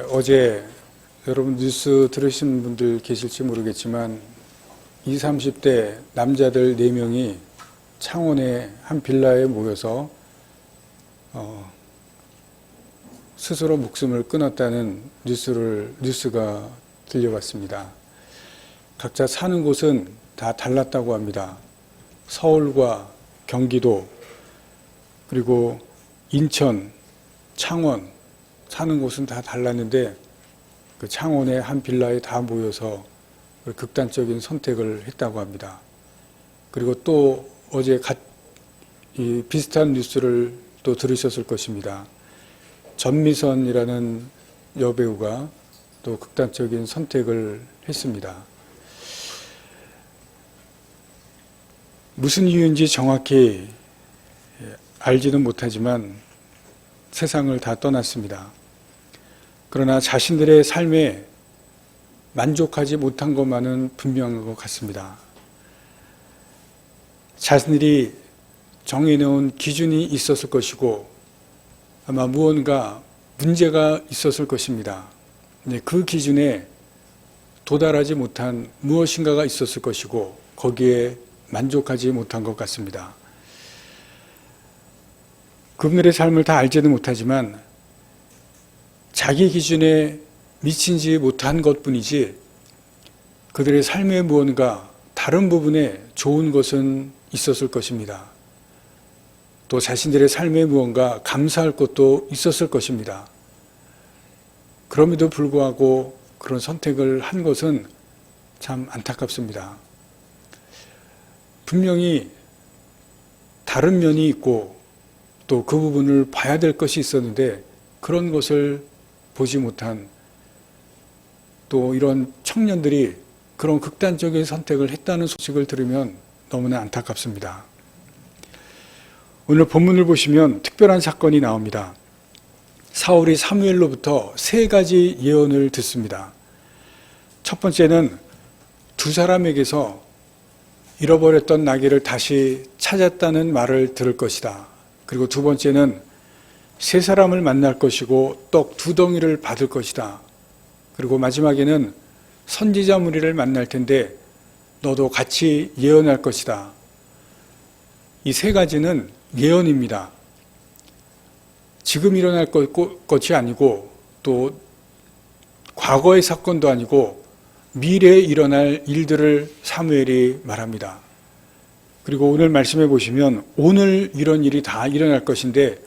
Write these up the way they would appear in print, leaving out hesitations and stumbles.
어제 여러분 뉴스 들으신 분들 계실지 모르겠지만 20, 30대 남자들 4명이 창원의 한 빌라에 모여서 스스로 목숨을 끊었다는 뉴스가 들려왔습니다. 각자 사는 곳은 다 달랐다고 합니다. 서울과 경기도 그리고 인천, 창원 사는 곳은 다 달랐는데 그 창원의 한 빌라에 다 모여서 극단적인 선택을 했다고 합니다. 그리고 또 어제 비슷한 뉴스를 또 들으셨을 것입니다. 전미선이라는 여배우가 또 극단적인 선택을 했습니다. 무슨 이유인지 정확히 알지는 못하지만 세상을 다 떠났습니다. 그러나 자신들의 삶에 만족하지 못한 것만은 분명한 것 같습니다. 자신들이 정해놓은 기준이 있었을 것이고 아마 무언가 문제가 있었을 것입니다. 그 기준에 도달하지 못한 무엇인가가 있었을 것이고 거기에 만족하지 못한 것 같습니다. 그분들의 삶을 다 알지는 못하지만 자기 기준에 미치지 못한 것뿐이지 그들의 삶의 무언가 다른 부분에 좋은 것은 있었을 것입니다. 또 자신들의 삶에 무언가 감사할 것도 있었을 것입니다. 그럼에도 불구하고 그런 선택을 한 것은 참 안타깝습니다. 분명히 다른 면이 있고 또 그 부분을 봐야 될 것이 있었는데 그런 것을 보지 못한 또 이런 청년들이 그런 극단적인 선택을 했다는 소식을 들으면 너무나 안타깝습니다. 오늘 본문을 보시면 특별한 사건이 나옵니다. 사울이 사무엘로부터 3가지 예언을 듣습니다. 첫 번째는 2사람에게서 잃어버렸던 나귀를 다시 찾았다는 말을 들을 것이다. 그리고 2번째는 3사람을 만날 것이고 떡 2덩이를 받을 것이다. 그리고 마지막에는 선지자 무리를 만날 텐데 너도 같이 예언할 것이다. 이 3가지는 예언입니다. 지금 일어날 것이 아니고 또 과거의 사건도 아니고 미래에 일어날 일들을 사무엘이 말합니다. 그리고 오늘 말씀해 보시면 오늘 이런 일이 다 일어날 것인데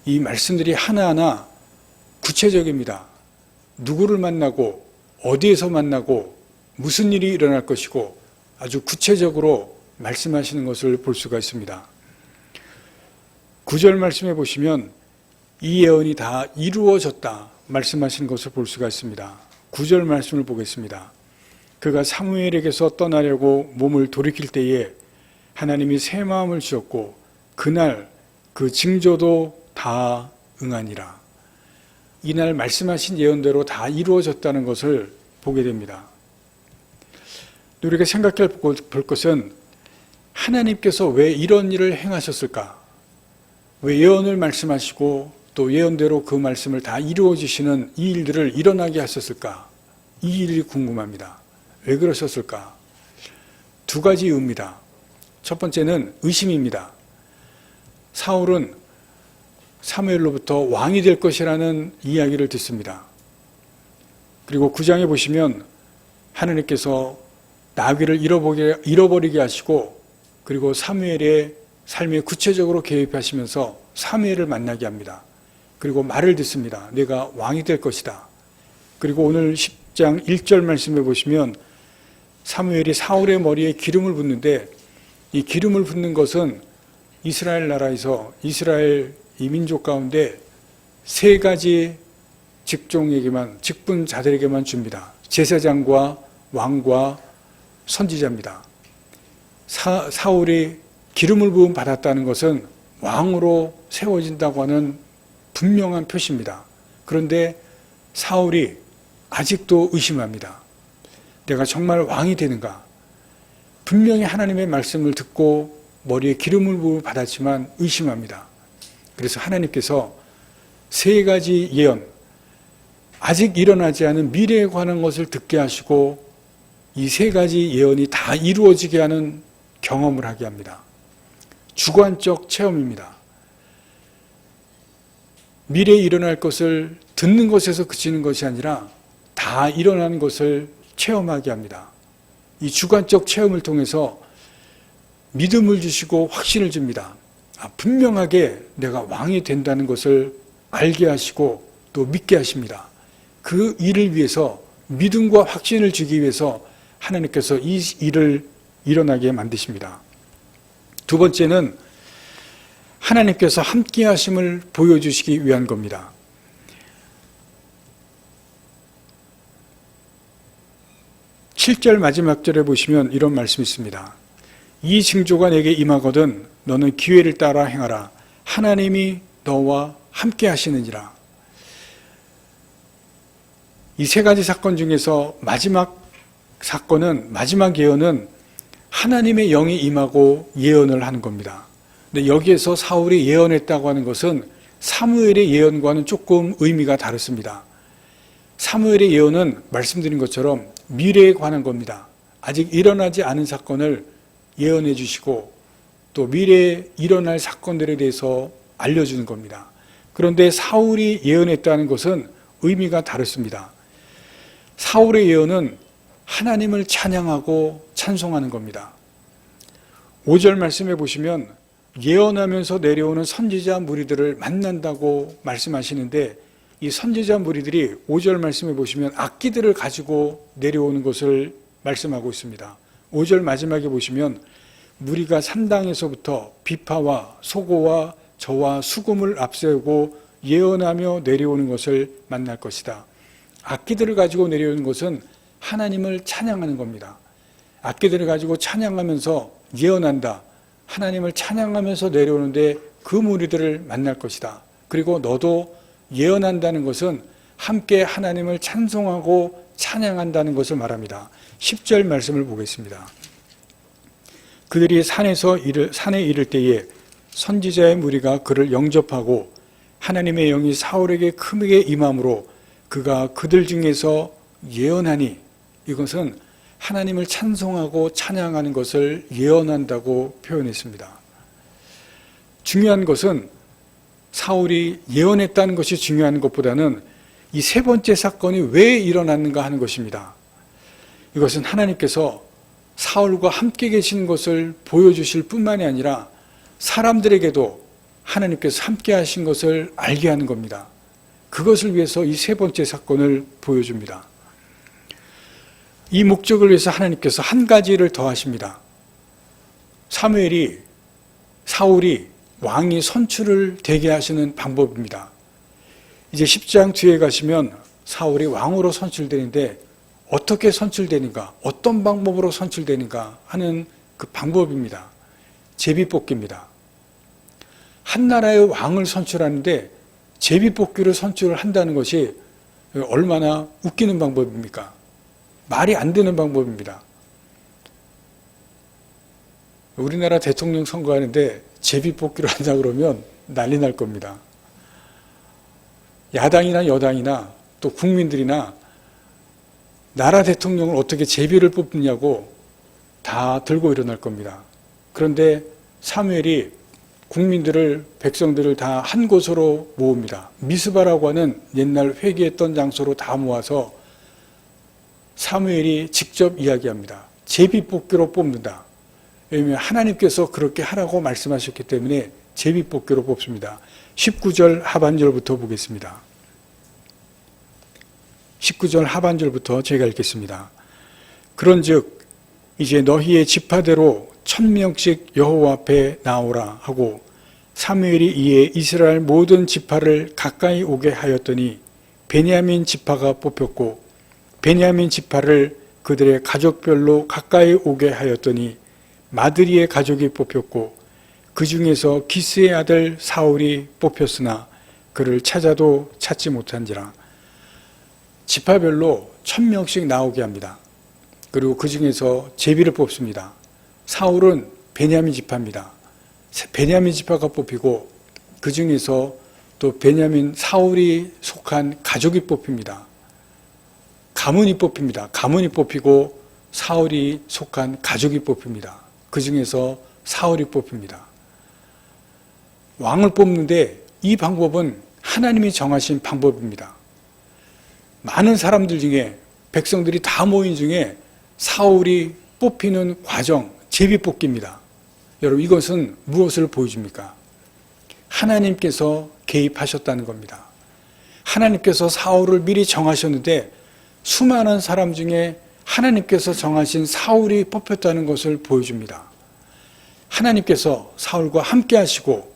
이 말씀들이 하나하나 구체적입니다. 누구를 만나고 어디에서 만나고 무슨 일이 일어날 것이고 아주 구체적으로 말씀하시는 것을 볼 수가 있습니다. 9절 말씀해 보시면 이 예언이 다 이루어졌다 말씀하시는 것을 볼 수가 있습니다. 9절 말씀을 보겠습니다. 그가 사무엘에게서 떠나려고 몸을 돌이킬 때에 하나님이 새 마음을 주었고 그날 그 징조도 다 응하니라. 이날 말씀하신 예언대로 다 이루어졌다는 것을 보게 됩니다. 우리가 생각해 볼 것은 하나님께서 왜 이런 일을 행하셨을까? 왜 예언을 말씀하시고 또 예언대로 그 말씀을 다 이루어 주시는 이 일들을 일어나게 하셨을까? 이 일이 궁금합니다. 왜 그러셨을까? 2가지 이유입니다. 첫 번째는 의심입니다. 사울은 사무엘로부터 왕이 될 것이라는 이야기를 듣습니다. 그리고 9장에 보시면 하나님께서 나귀를 잃어버리게 하시고 그리고 사무엘의 삶에 구체적으로 개입하시면서 사무엘을 만나게 합니다. 그리고 말을 듣습니다. 내가 왕이 될 것이다. 그리고 오늘 10장 1절 말씀해 보시면 사무엘이 사울의 머리에 기름을 붓는데 이 기름을 붓는 것은 이스라엘 나라에서 이스라엘 이 민족 가운데 3가지 직분자들에게만 줍니다. 제사장과 왕과 선지자입니다. 사울이 기름을 부음 받았다는 것은 왕으로 세워진다고 하는 분명한 표시입니다. 그런데 사울이 아직도 의심합니다. 내가 정말 왕이 되는가? 분명히 하나님의 말씀을 듣고 머리에 기름을 부음 받았지만 의심합니다. 그래서 하나님께서 3가지 예언, 아직 일어나지 않은 미래에 관한 것을 듣게 하시고 이 세 가지 예언이 다 이루어지게 하는 경험을 하게 합니다. 주관적 체험입니다. 미래에 일어날 것을 듣는 것에서 그치는 것이 아니라 다 일어나는 것을 체험하게 합니다. 이 주관적 체험을 통해서 믿음을 주시고 확신을 줍니다. 분명하게 내가 왕이 된다는 것을 알게 하시고 또 믿게 하십니다. 그 일을 위해서 믿음과 확신을 주기 위해서 하나님께서 이 일을 일어나게 만드십니다. 두 번째는 하나님께서 함께 하심을 보여주시기 위한 겁니다. 7절 마지막 절에 보시면 이런 말씀이 있습니다. 이 징조가 내게 임하거든 너는 기회를 따라 행하라. 하나님이 너와 함께 하시느니라. 이 세 가지 사건 중에서 마지막 사건은, 마지막 예언은 하나님의 영이 임하고 예언을 하는 겁니다. 근데 여기에서 사울이 예언했다고 하는 것은 사무엘의 예언과는 조금 의미가 다릅니다. 사무엘의 예언은 말씀드린 것처럼 미래에 관한 겁니다. 아직 일어나지 않은 사건을 예언해 주시고 또 미래에 일어날 사건들에 대해서 알려주는 겁니다. 그런데 사울이 예언했다는 것은 의미가 다릅니다. 사울의 예언은 하나님을 찬양하고 찬송하는 겁니다. 5절 말씀해 보시면 예언하면서 내려오는 선지자 무리들을 만난다고 말씀하시는데 이 선지자 무리들이 5절 말씀해 보시면 악기들을 가지고 내려오는 것을 말씀하고 있습니다. 5절 마지막에 보시면 무리가 산당에서부터 비파와 소고와 저와 수금을 앞세우고 예언하며 내려오는 것을 만날 것이다. 악기들을 가지고 내려오는 것은 하나님을 찬양하는 겁니다. 악기들을 가지고 찬양하면서 예언한다. 하나님을 찬양하면서 내려오는데 그 무리들을 만날 것이다. 그리고 너도 예언한다는 것은 함께 하나님을 찬송하고 찬양한다는 것을 말합니다. 10절 말씀을 보겠습니다. 그들이 산에 이를 때에 선지자의 무리가 그를 영접하고 하나님의 영이 사울에게 크게 임함으로 그가 그들 중에서 예언하니, 이것은 하나님을 찬송하고 찬양하는 것을 예언한다고 표현했습니다. 중요한 것은 사울이 예언했다는 것이 중요한 것보다는 이 세 번째 사건이 왜 일어났는가 하는 것입니다. 이것은 하나님께서 사울과 함께 계신 것을 보여주실 뿐만이 아니라 사람들에게도 하나님께서 함께 하신 것을 알게 하는 겁니다. 그것을 위해서 이 세 번째 사건을 보여줍니다. 이 목적을 위해서 하나님께서 한 가지를 더 하십니다. 사울이 왕이 선출을 되게 하시는 방법입니다. 이제 10장 뒤에 가시면 사울이 왕으로 선출되는데 어떻게 선출되는가, 어떤 방법으로 선출되는가 하는 그 방법입니다. 제비뽑기입니다. 한 나라의 왕을 선출하는데 제비뽑기를 선출한다는 것이 얼마나 웃기는 방법입니까? 말이 안 되는 방법입니다. 우리나라 대통령 선거하는데 제비뽑기를 한다 그러면 난리 날 겁니다. 야당이나 여당이나 또 국민들이나 나라 대통령을 어떻게 제비를 뽑느냐고 다 들고 일어날 겁니다. 그런데 사무엘이 국민들을, 백성들을 다 한 곳으로 모읍니다. 미스바라고 하는 옛날 회개했던 장소로 다 모아서 사무엘이 직접 이야기합니다. 제비뽑기로 뽑는다. 왜냐하면 하나님께서 그렇게 하라고 말씀하셨기 때문에 제비뽑기로 뽑습니다. 19절 하반절부터 보겠습니다. 19절 하반절부터 제가 읽겠습니다. 그런즉 이제 너희의 지파대로 1000명씩 여호와 앞에 나오라 하고 사무엘이 이에 이스라엘 모든 지파를 가까이 오게 하였더니 베냐민 지파가 뽑혔고 베냐민 지파를 그들의 가족별로 가까이 오게 하였더니 마드리의 가족이 뽑혔고 그 중에서 기스의 아들 사울이 뽑혔으나 그를 찾아도 찾지 못한지라. 지파별로 1000명씩 나오게 합니다. 그리고 그 중에서 제비를 뽑습니다. 사울은 베냐민 지파입니다. 베냐민 지파가 뽑히고 그 중에서 또 베냐민 사울이 속한 가족이 뽑힙니다. 가문이 뽑힙니다. 가문이 뽑히고 사울이 속한 가족이 뽑힙니다. 그 중에서 사울이 뽑힙니다. 왕을 뽑는데 이 방법은 하나님이 정하신 방법입니다. 많은 사람들 중에 백성들이 다 모인 중에 사울이 뽑히는 과정, 제비뽑기입니다. 여러분, 이것은 무엇을 보여줍니까? 하나님께서 개입하셨다는 겁니다. 하나님께서 사울을 미리 정하셨는데 수많은 사람 중에 하나님께서 정하신 사울이 뽑혔다는 것을 보여줍니다. 하나님께서 사울과 함께 하시고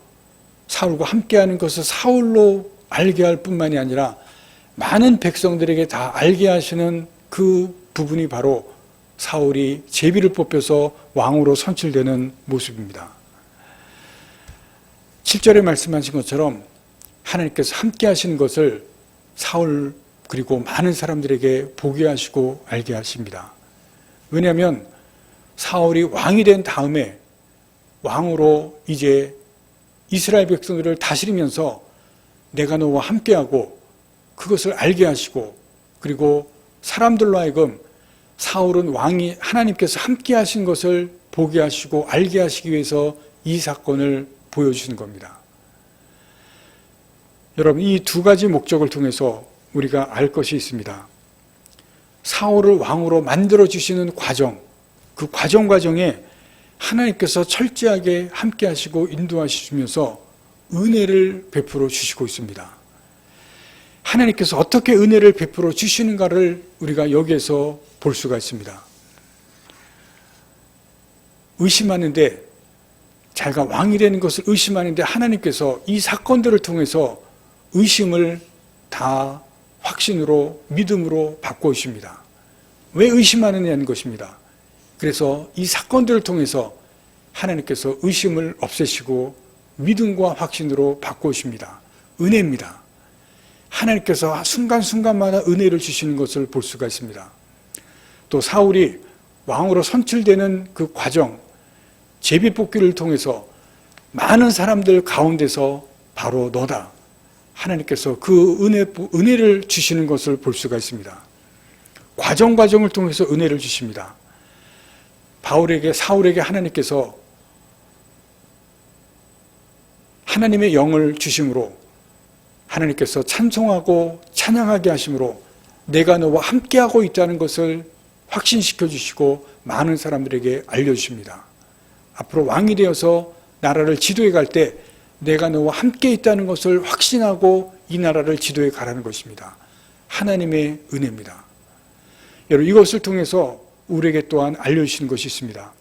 사울과 함께하는 것을 사울로 알게 할 뿐만이 아니라 많은 백성들에게 다 알게 하시는 그 부분이 바로 사울이 제비를 뽑혀서 왕으로 선출되는 모습입니다. 7절에 말씀하신 것처럼 하나님께서 함께 하시는 것을 사울 그리고 많은 사람들에게 보게 하시고 알게 하십니다. 왜냐하면 사울이 왕이 된 다음에 왕으로 이제 이스라엘 백성들을 다스리면서 내가 너와 함께하고 그것을 알게 하시고 그리고 사람들로 하여금 사울은 왕이 하나님께서 함께 하신 것을 보게 하시고 알게 하시기 위해서 이 사건을 보여주신 겁니다. 여러분, 이 두 가지 목적을 통해서 우리가 알 것이 있습니다. 사울을 왕으로 만들어주시는 과정, 그 과정에 하나님께서 철저하게 함께 하시고 인도하시면서 은혜를 베풀어 주시고 있습니다. 하나님께서 어떻게 은혜를 베풀어 주시는가를 우리가 여기에서 볼 수가 있습니다. 의심하는데, 자기가 왕이 되는 것을 의심하는데 하나님께서 이 사건들을 통해서 의심을 다 확신으로 믿음으로 바꿔주십니다. 왜 의심하느냐는 것입니다. 그래서 이 사건들을 통해서 하나님께서 의심을 없애시고 믿음과 확신으로 바꿔주십니다. 은혜입니다. 하나님께서 순간순간마다 은혜를 주시는 것을 볼 수가 있습니다. 또 사울이 왕으로 선출되는 그 과정, 제비뽑기를 통해서 많은 사람들 가운데서 바로 너다. 하나님께서 그 은혜를 주시는 것을 볼 수가 있습니다. 과정을 통해서 은혜를 주십니다. 사울에게 하나님께서 하나님의 영을 주심으로 하나님께서 찬송하고 찬양하게 하심으로 내가 너와 함께하고 있다는 것을 확신시켜 주시고 많은 사람들에게 알려주십니다. 앞으로 왕이 되어서 나라를 지도해 갈 때 내가 너와 함께 있다는 것을 확신하고 이 나라를 지도해 가라는 것입니다. 하나님의 은혜입니다. 여러분, 이것을 통해서 우리에게 또한 알려주시는 것이 있습니다.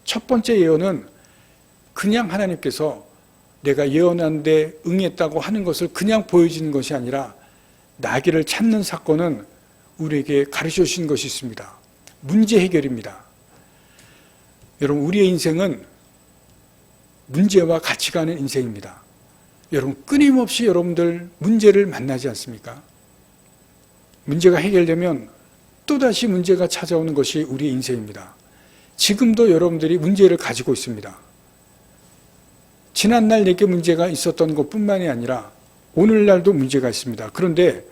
첫 번째 예언은 그냥 하나님께서 내가 예언하는데 응했다고 하는 것을 그냥 보여주는 것이 아니라 나귀를 찾는 사건은 우리에게 가르쳐 주신 것이 있습니다. 문제 해결입니다. 여러분, 우리의 인생은 문제와 같이 가는 인생입니다. 여러분, 끊임없이 여러분들 문제를 만나지 않습니까? 문제가 해결되면 또다시 문제가 찾아오는 것이 우리의 인생입니다. 지금도 여러분들이 문제를 가지고 있습니다. 지난날 내게 문제가 있었던 것뿐만이 아니라 오늘날도 문제가 있습니다. 그런데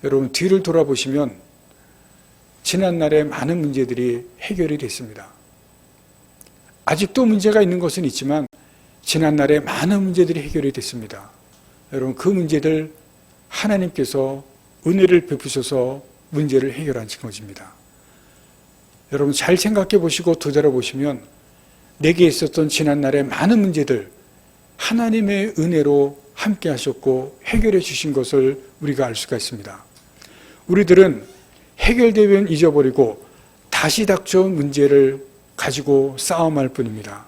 여러분, 뒤를 돌아보시면 지난날에 많은 문제들이 해결이 됐습니다. 아직도 문제가 있는 것은 있지만 지난날에 많은 문제들이 해결이 됐습니다. 여러분, 그 문제들 하나님께서 은혜를 베푸셔서 문제를 해결하신 것입니다. 여러분, 잘 생각해 보시고 되돌아보시면 내게 있었던 지난날의 많은 문제들 하나님의 은혜로 함께 하셨고 해결해 주신 것을 우리가 알 수가 있습니다. 우리들은 해결되면 잊어버리고 다시 닥쳐온 문제를 가지고 싸움할 뿐입니다.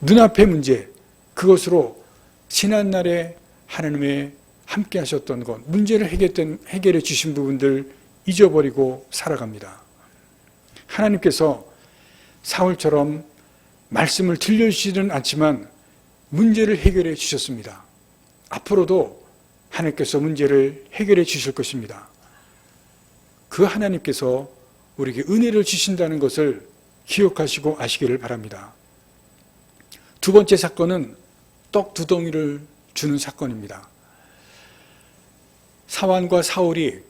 눈앞의 문제, 그것으로 지난날에 하나님의 함께 하셨던 것, 문제를 해결해 주신 부분들 잊어버리고 살아갑니다. 하나님께서 사울처럼 말씀을 들려주지는 않지만 문제를 해결해 주셨습니다. 앞으로도 하나님께서 문제를 해결해 주실 것입니다. 그 하나님께서 우리에게 은혜를 주신다는 것을 기억하시고 아시기를 바랍니다. 두 번째 사건은 떡 두 덩이를 주는 사건입니다. 사환과 사울이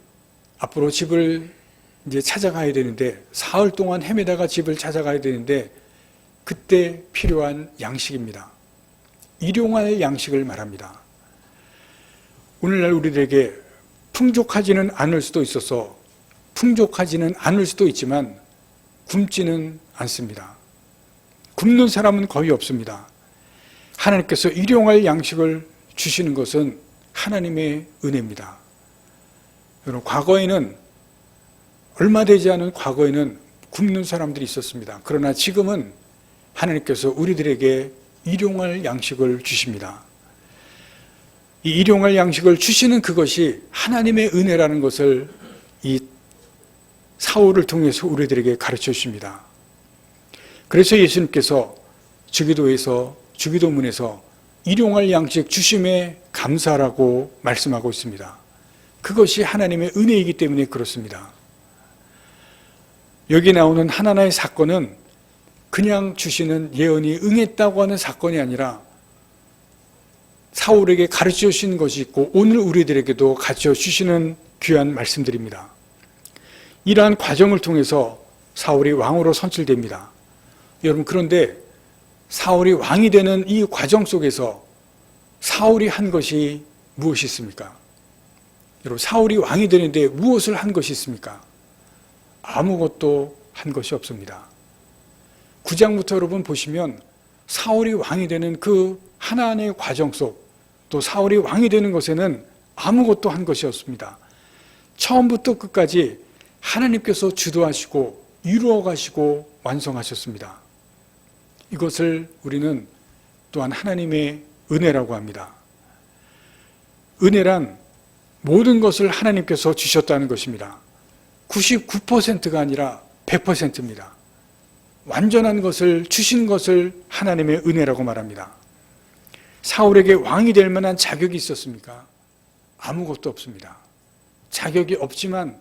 앞으로 집을 이제 찾아가야 되는데, 사흘 동안 헤매다가 집을 찾아가야 되는데, 그때 필요한 양식입니다. 일용할 양식을 말합니다. 오늘날 우리들에게 풍족하지는 않을 수도 있어서 풍족하지는 않을 수도 있지만 굶지는 않습니다. 굶는 사람은 거의 없습니다. 하나님께서 일용할 양식을 주시는 것은 하나님의 은혜입니다. 여러분, 과거에는, 얼마 되지 않은 과거에는 굶는 사람들이 있었습니다. 그러나 지금은 하나님께서 우리들에게 일용할 양식을 주십니다. 이 일용할 양식을 주시는 그것이 하나님의 은혜라는 것을 이 사울을 통해서 우리들에게 가르쳐 주십니다. 그래서 예수님께서 주기도에서, 주기도문에서 일용할 양식 주심에 감사라고 말씀하고 있습니다. 그것이 하나님의 은혜이기 때문에 그렇습니다. 여기 나오는 하나나의 사건은 그냥 주시는 예언이 응했다고 하는 사건이 아니라 사울에게 가르쳐 주시는 것이 있고 오늘 우리들에게도 가르쳐 주시는 귀한 말씀들입니다. 이러한 과정을 통해서 사울이 왕으로 선출됩니다. 여러분, 그런데 사울이 왕이 되는 이 과정 속에서 사울이 한 것이 무엇이 있습니까? 여러분, 사울이 왕이 되는데 무엇을 한 것이 있습니까? 아무것도 한 것이 없습니다. 9장부터 여러분 보시면 사울이 왕이 되는 그 하나님의 과정 속, 또 사울이 왕이 되는 것에는 아무것도 한 것이 없습니다. 처음부터 끝까지 하나님께서 주도하시고 이루어 가시고 완성하셨습니다. 이것을 우리는 또한 하나님의 은혜라고 합니다. 은혜란 모든 것을 하나님께서 주셨다는 것입니다. 99%가 아니라 100%입니다. 완전한 것을 주신 것을 하나님의 은혜라고 말합니다. 사울에게 왕이 될 만한 자격이 있었습니까? 아무것도 없습니다. 자격이 없지만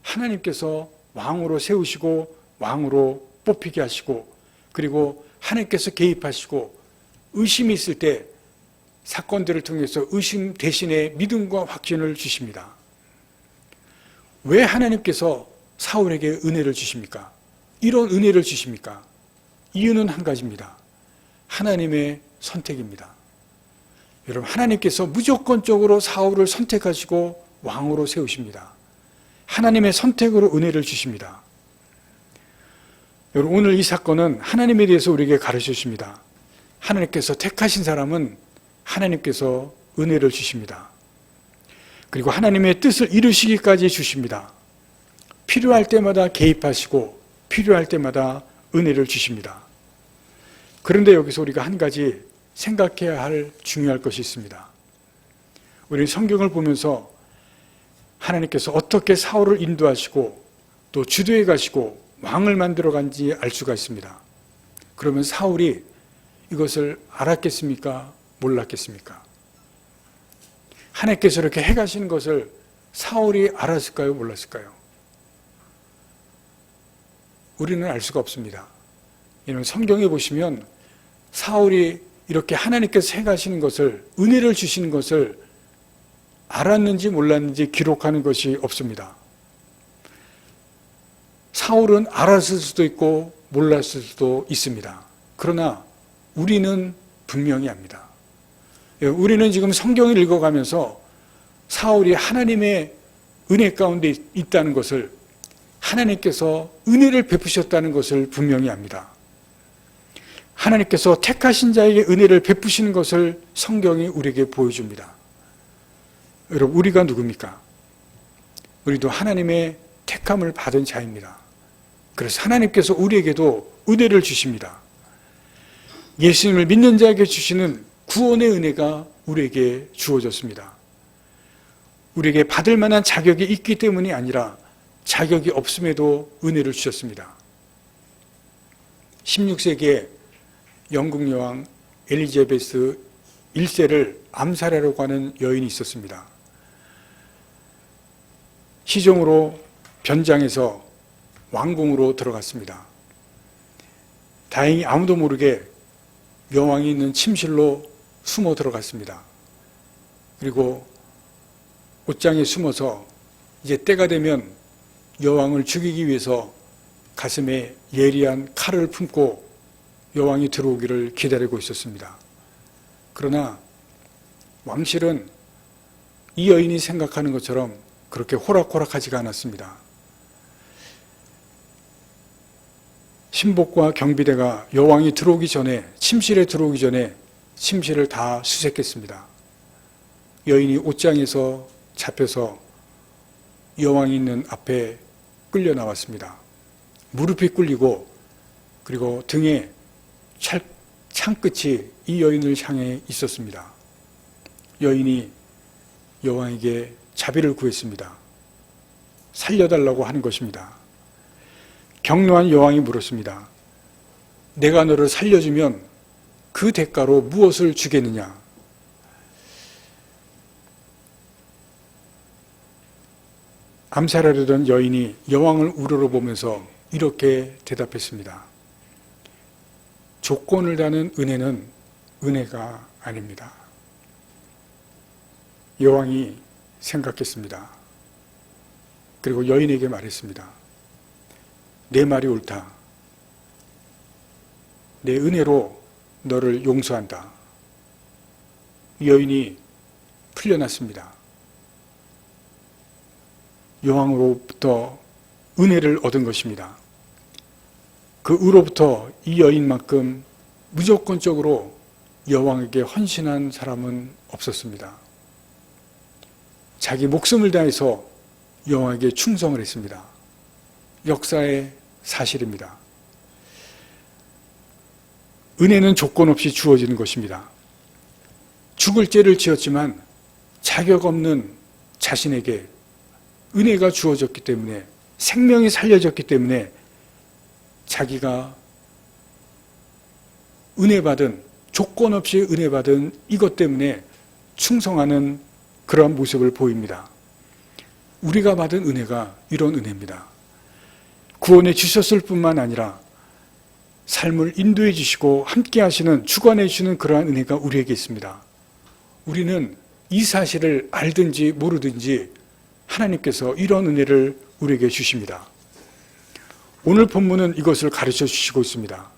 하나님께서 왕으로 세우시고 왕으로 뽑히게 하시고, 그리고 하나님께서 개입하시고 의심이 있을 때 사건들을 통해서 의심 대신에 믿음과 확신을 주십니다. 왜 하나님께서 사울에게 은혜를 주십니까? 이런 은혜를 주십니까? 이유는 한 가지입니다. 하나님의 선택입니다. 여러분, 하나님께서 무조건적으로 사울을 선택하시고 왕으로 세우십니다. 하나님의 선택으로 은혜를 주십니다. 여러분, 오늘 이 사건은 하나님에 대해서 우리에게 가르쳐 주십니다. 하나님께서 택하신 사람은 하나님께서 은혜를 주십니다. 그리고 하나님의 뜻을 이루시기까지 주십니다. 필요할 때마다 개입하시고 필요할 때마다 은혜를 주십니다. 그런데 여기서 우리가 한 가지 생각해야 할 중요할 것이 있습니다. 우리 성경을 보면서 하나님께서 어떻게 사울을 인도하시고 또 주도해 가시고 왕을 만들어 간지 알 수가 있습니다. 그러면 사울이 이것을 알았겠습니까? 몰랐겠습니까? 하나님께서 이렇게 해가시는 것을 사울이 알았을까요? 몰랐을까요? 우리는 알 수가 없습니다. 이런 성경에 보시면 사울이 이렇게 하나님께서 해가시는 것을, 은혜를 주시는 것을 알았는지 몰랐는지 기록하는 것이 없습니다. 사울은 알았을 수도 있고 몰랐을 수도 있습니다. 그러나 우리는 분명히 압니다. 우리는 지금 성경을 읽어가면서 사울이 하나님의 은혜 가운데 있다는 것을, 하나님께서 은혜를 베푸셨다는 것을 분명히 압니다. 하나님께서 택하신 자에게 은혜를 베푸시는 것을 성경이 우리에게 보여줍니다. 여러분, 우리가 누굽니까? 우리도 하나님의 택함을 받은 자입니다. 그래서 하나님께서 우리에게도 은혜를 주십니다. 예수님을 믿는 자에게 주시는 구원의 은혜가 우리에게 주어졌습니다. 우리에게 받을 만한 자격이 있기 때문이 아니라 자격이 없음에도 은혜를 주셨습니다. 16세기에 영국 여왕 엘리자베스 1세를 암살하려고 하는 여인이 있었습니다. 시종으로 변장해서 왕궁으로 들어갔습니다. 다행히 아무도 모르게 여왕이 있는 침실로 숨어 들어갔습니다. 그리고 옷장에 숨어서 이제 때가 되면 여왕을 죽이기 위해서 가슴에 예리한 칼을 품고 여왕이 들어오기를 기다리고 있었습니다. 그러나 왕실은 이 여인이 생각하는 것처럼 그렇게 호락호락하지가 않았습니다. 신복과 경비대가 여왕이 들어오기 전에, 침실에 들어오기 전에 침실을 다 수색했습니다. 여인이 옷장에서 잡혀서 여왕이 있는 앞에 끌려 나왔습니다. 무릎이 꿇리고 그리고 등에 창끝이 이 여인을 향해 있었습니다. 여인이 여왕에게 자비를 구했습니다. 살려달라고 하는 것입니다. 격노한 여왕이 물었습니다. 내가 너를 살려주면 그 대가로 무엇을 주겠느냐? 암살하려던 여인이 여왕을 우러러보면서 이렇게 대답했습니다. 조건을 다는 은혜는 은혜가 아닙니다. 여왕이 생각했습니다. 그리고 여인에게 말했습니다. 내 말이 옳다. 내 은혜로 너를 용서한다. 여인이 풀려났습니다. 여왕으로부터 은혜를 얻은 것입니다. 그 후로부터 이 여인만큼 무조건적으로 여왕에게 헌신한 사람은 없었습니다. 자기 목숨을 다해서 여왕에게 충성을 했습니다. 역사의 사실입니다. 은혜는 조건 없이 주어지는 것입니다. 죽을 죄를 지었지만 자격 없는 자신에게 은혜가 주어졌기 때문에, 생명이 살려졌기 때문에 자기가 은혜받은, 조건 없이 은혜받은 이것 때문에 충성하는 그러한 모습을 보입니다. 우리가 받은 은혜가 이런 은혜입니다. 구원해 주셨을 뿐만 아니라 삶을 인도해 주시고 함께 하시는, 주관해 주시는 그러한 은혜가 우리에게 있습니다. 우리는 이 사실을 알든지 모르든지 하나님께서 이런 은혜를 우리에게 주십니다. 오늘 본문은 이것을 가르쳐 주시고 있습니다.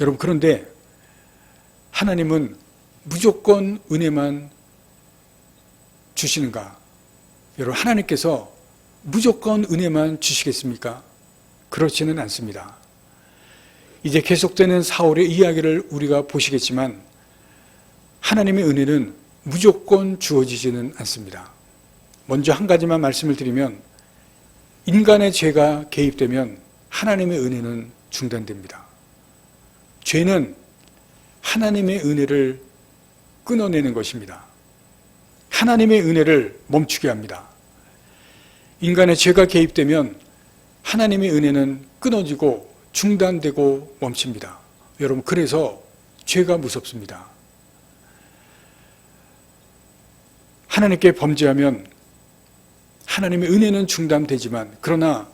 여러분, 그런데 하나님은 무조건 은혜만 주시는가? 여러분, 하나님께서 무조건 은혜만 주시겠습니까? 그렇지는 않습니다. 이제 계속되는 사울의 이야기를 우리가 보시겠지만 하나님의 은혜는 무조건 주어지지는 않습니다. 먼저 한 가지만 말씀을 드리면, 인간의 죄가 개입되면 하나님의 은혜는 중단됩니다. 죄는 하나님의 은혜를 끊어내는 것입니다. 하나님의 은혜를 멈추게 합니다. 인간의 죄가 개입되면 하나님의 은혜는 끊어지고 중단되고 멈춥니다. 여러분, 그래서 죄가 무섭습니다. 하나님께 범죄하면 하나님의 은혜는 중단되지만, 그러나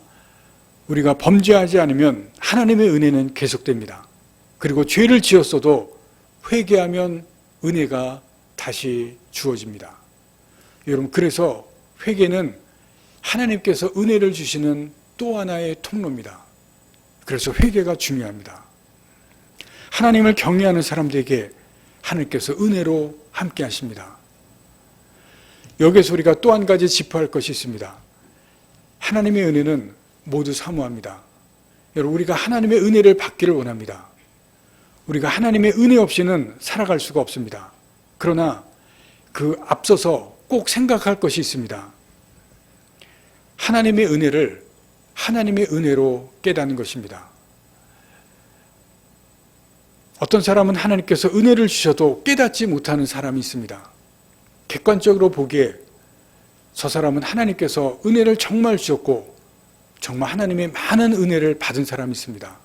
우리가 범죄하지 않으면 하나님의 은혜는 계속됩니다. 그리고 죄를 지었어도 회개하면 은혜가 다시 주어집니다. 여러분, 그래서 회개는 하나님께서 은혜를 주시는 또 하나의 통로입니다. 그래서 회개가 중요합니다. 하나님을 경외하는 사람들에게 하나님께서 은혜로 함께 하십니다. 여기서 우리가 또 한 가지 짚어야 할 것이 있습니다. 하나님의 은혜는 모두 사모합니다. 여러분, 우리가 하나님의 은혜를 받기를 원합니다. 우리가 하나님의 은혜 없이는 살아갈 수가 없습니다. 그러나 그 앞서서 꼭 생각할 것이 있습니다. 하나님의 은혜를 하나님의 은혜로 깨닫는 것입니다. 어떤 사람은 하나님께서 은혜를 주셔도 깨닫지 못하는 사람이 있습니다. 객관적으로 보기에 저 사람은 하나님께서 은혜를 정말 주셨고 정말 하나님의 많은 은혜를 받은 사람이 있습니다.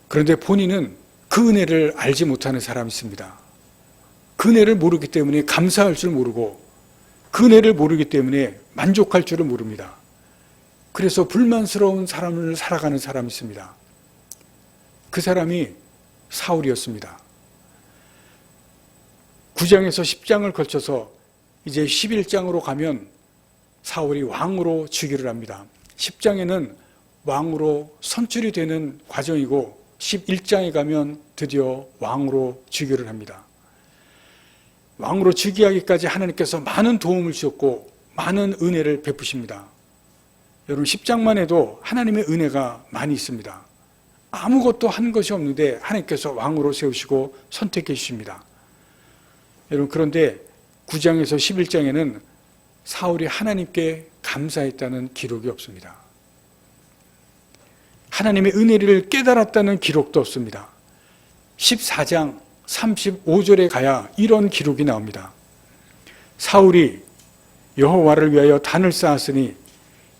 그런데 본인은 그 은혜를 알지 못하는 사람이 있습니다. 그 은혜를 모르기 때문에 감사할 줄 모르고, 그 은혜를 모르기 때문에 만족할 줄을 모릅니다. 그래서 불만스러운 삶을 살아가는 사람이 있습니다. 그 사람이 사울이었습니다. 9장에서 10장을 거쳐서 이제 11장으로 가면 사울이 왕으로 즉위를 합니다. 10장에는 왕으로 선출이 되는 과정이고 11장에 가면 드디어 왕으로 즉위를 합니다. 왕으로 즉위하기까지 하나님께서 많은 도움을 주셨고 많은 은혜를 베푸십니다. 여러분 10장만 해도 하나님의 은혜가 많이 있습니다. 아무것도 한 것이 없는데 하나님께서 왕으로 세우시고 선택해 주십니다. 여러분 그런데 9장에서 11장에는 사울이 하나님께 감사했다는 기록이 없습니다. 하나님의 은혜를 깨달았다는 기록도 없습니다. 14장 35절에 가야 이런 기록이 나옵니다. 사울이 여호와를 위하여 단을 쌓았으니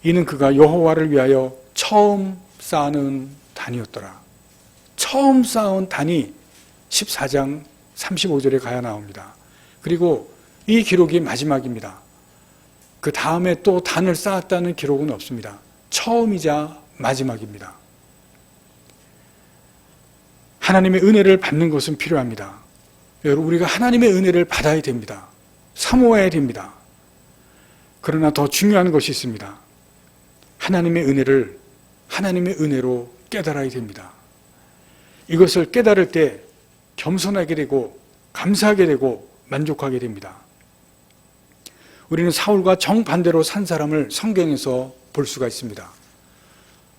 이는 그가 여호와를 위하여 처음 쌓는 단이었더라. 처음 쌓은 단이 14장 35절에 가야 나옵니다. 그리고 이 기록이 마지막입니다. 그 다음에 또 단을 쌓았다는 기록은 없습니다. 처음이자 마지막입니다. 하나님의 은혜를 받는 것은 필요합니다. 여러분 우리가 하나님의 은혜를 받아야 됩니다. 사모해야 됩니다. 그러나 더 중요한 것이 있습니다. 하나님의 은혜를 하나님의 은혜로 깨달아야 됩니다. 이것을 깨달을 때 겸손하게 되고 감사하게 되고 만족하게 됩니다. 우리는 사울과 정반대로 산 사람을 성경에서 볼 수가 있습니다.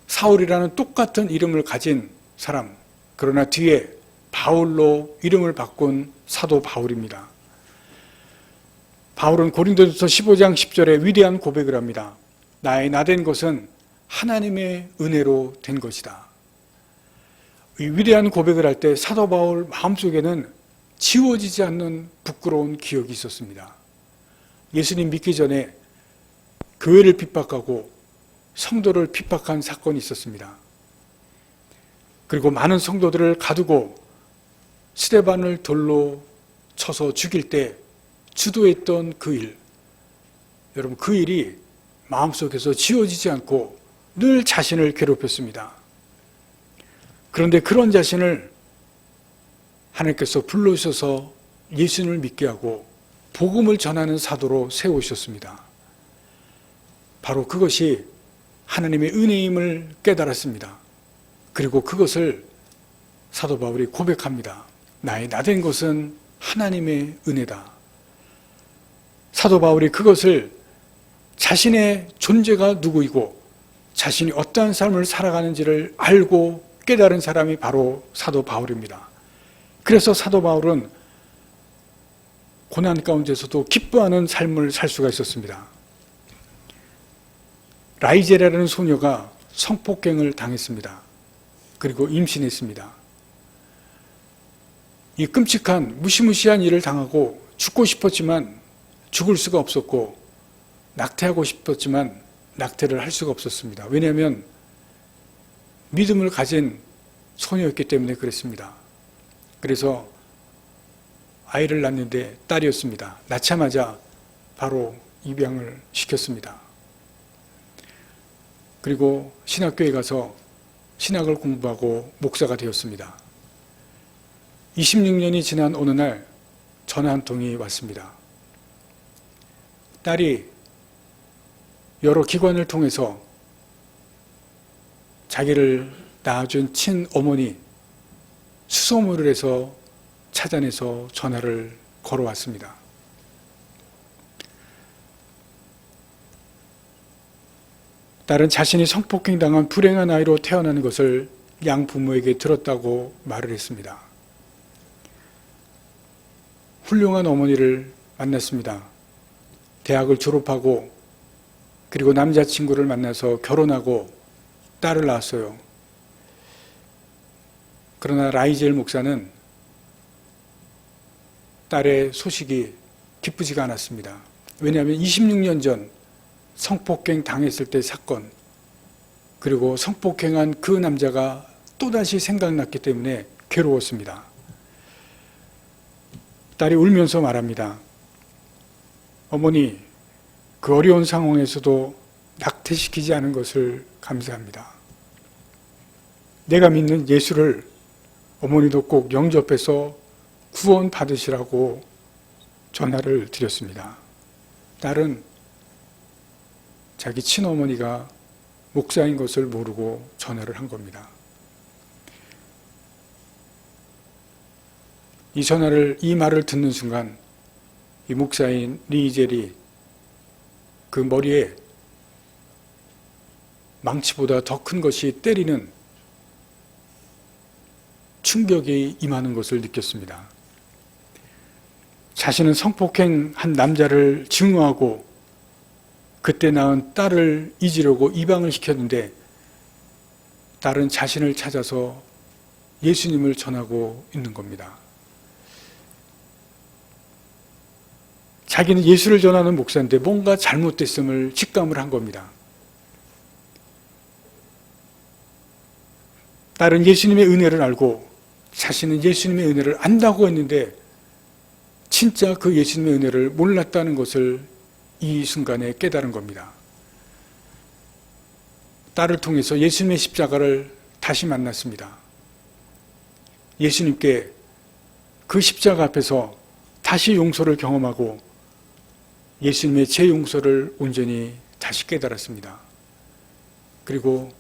사울이라는 똑같은 이름을 가진 사람, 그러나 뒤에 바울로 이름을 바꾼 사도 바울입니다. 바울은 고린도전서 15장 10절에 위대한 고백을 합니다. 나의 나된 것은 하나님의 은혜로 된 것이다. 이 위대한 고백을 할 때 사도 바울 마음속에는 지워지지 않는 부끄러운 기억이 있었습니다. 예수님 믿기 전에 교회를 핍박하고 성도를 핍박한 사건이 있었습니다. 그리고 많은 성도들을 가두고 스데반을 돌로 쳐서 죽일 때 주도했던 그 일, 여러분 그 일이 마음속에서 지워지지 않고 늘 자신을 괴롭혔습니다. 그런데 그런 자신을 하나님께서 불러주셔서 예수님을 믿게 하고 복음을 전하는 사도로 세우셨습니다. 바로 그것이 하나님의 은혜임을 깨달았습니다. 그리고 그것을 사도 바울이 고백합니다. 나의 나된 것은 하나님의 은혜다. 사도 바울이 그것을 자신의 존재가 누구이고 자신이 어떠한 삶을 살아가는지를 알고 깨달은 사람이 바로 사도 바울입니다. 그래서 사도 바울은 고난 가운데서도 기뻐하는 삶을 살 수가 있었습니다. 라이제라는 소녀가 성폭행을 당했습니다. 그리고 임신했습니다. 이 끔찍한 무시무시한 일을 당하고 죽고 싶었지만 죽을 수가 없었고 낙태하고 싶었지만 낙태를 할 수가 없었습니다. 왜냐하면 믿음을 가진 소녀였기 때문에 그랬습니다. 그래서 아이를 낳는데 딸이었습니다. 낳자마자 바로 입양을 시켰습니다. 그리고 신학교에 가서 신학을 공부하고 목사가 되었습니다. 26년이 지난 어느 날 전화 한 통이 왔습니다. 딸이 여러 기관을 통해서 자기를 낳아준 친어머니 수소문을 해서 찾아내서 전화를 걸어왔습니다. 딸은 자신이 성폭행당한 불행한 아이로 태어나는 것을 양부모에게 들었다고 말을 했습니다. 훌륭한 어머니를 만났습니다. 대학을 졸업하고 그리고 남자친구를 만나서 결혼하고 딸을 낳았어요. 그러나 라이젤 목사는 딸의 소식이 기쁘지가 않았습니다. 왜냐하면 26년 전 성폭행 당했을 때 사건, 그리고 성폭행한 그 남자가 또다시 생각났기 때문에 괴로웠습니다. 딸이 울면서 말합니다. 어머니, 그 어려운 상황에서도 낙태시키지 않은 것을 감사합니다. 내가 믿는 예수를 어머니도 꼭 영접해서 구원 받으시라고 전화를 드렸습니다. 딸은 자기 친어머니가 목사인 것을 모르고 전화를 한 겁니다. 이 말을 듣는 순간 이 목사인 리이젤이 그 머리에 망치보다 더 큰 것이 때리는 충격이 임하는 것을 느꼈습니다. 자신은 성폭행한 남자를 증오하고 그때 낳은 딸을 잊으려고 이방을 시켰는데 딸은 자신을 찾아서 예수님을 전하고 있는 겁니다. 자기는 예수를 전하는 목사인데 뭔가 잘못됐음을 직감을 한 겁니다. 딸은 예수님의 은혜를 알고 자신은 예수님의 은혜를 안다고 했는데 진짜 그 예수님의 은혜를 몰랐다는 것을 이 순간에 깨달은 겁니다. 딸을 통해서 예수님의 십자가를 다시 만났습니다. 예수님께 그 십자가 앞에서 다시 용서를 경험하고 예수님의 제 용서를 온전히 다시 깨달았습니다. 그리고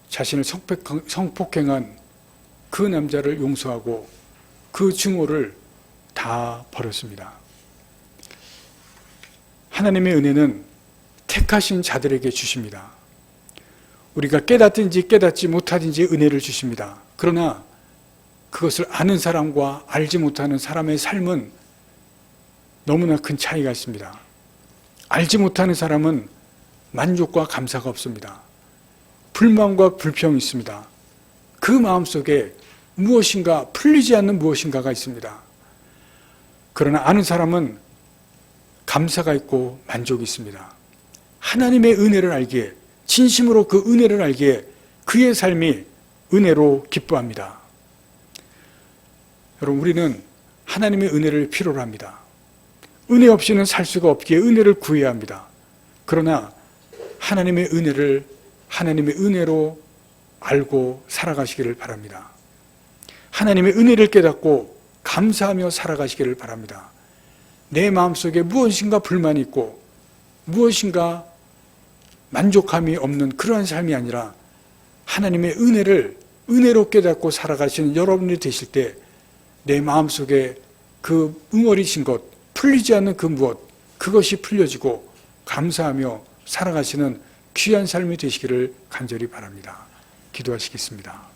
자신을 성폭행한 그 남자를 용서하고 그 증오를 다 버렸습니다. 하나님의 은혜는 택하신 자들에게 주십니다. 우리가 깨닫든지 깨닫지 못하든지 은혜를 주십니다. 그러나 그것을 아는 사람과 알지 못하는 사람의 삶은 너무나 큰 차이가 있습니다. 알지 못하는 사람은 만족과 감사가 없습니다. 불만과 불평이 있습니다. 그 마음속에 무엇인가 풀리지 않는 무엇인가가 있습니다. 그러나 아는 사람은 감사가 있고 만족이 있습니다. 하나님의 은혜를 알기에, 진심으로 그 은혜를 알기에 그의 삶이 은혜로 기뻐합니다. 여러분, 우리는 하나님의 은혜를 필요로 합니다. 은혜 없이는 살 수가 없기에 은혜를 구해야 합니다. 그러나 하나님의 은혜를 하나님의 은혜로 알고 살아가시기를 바랍니다. 하나님의 은혜를 깨닫고 감사하며 살아가시기를 바랍니다. 내 마음속에 무엇인가 불만이 있고 무엇인가 만족함이 없는 그러한 삶이 아니라 하나님의 은혜를 은혜로 깨닫고 살아가시는 여러분이 되실 때 내 마음속에 그 응어리신 것, 풀리지 않는 그 무엇, 그것이 풀려지고 감사하며 살아가시는 귀한 삶이 되시기를 간절히 바랍니다. 기도하시겠습니다.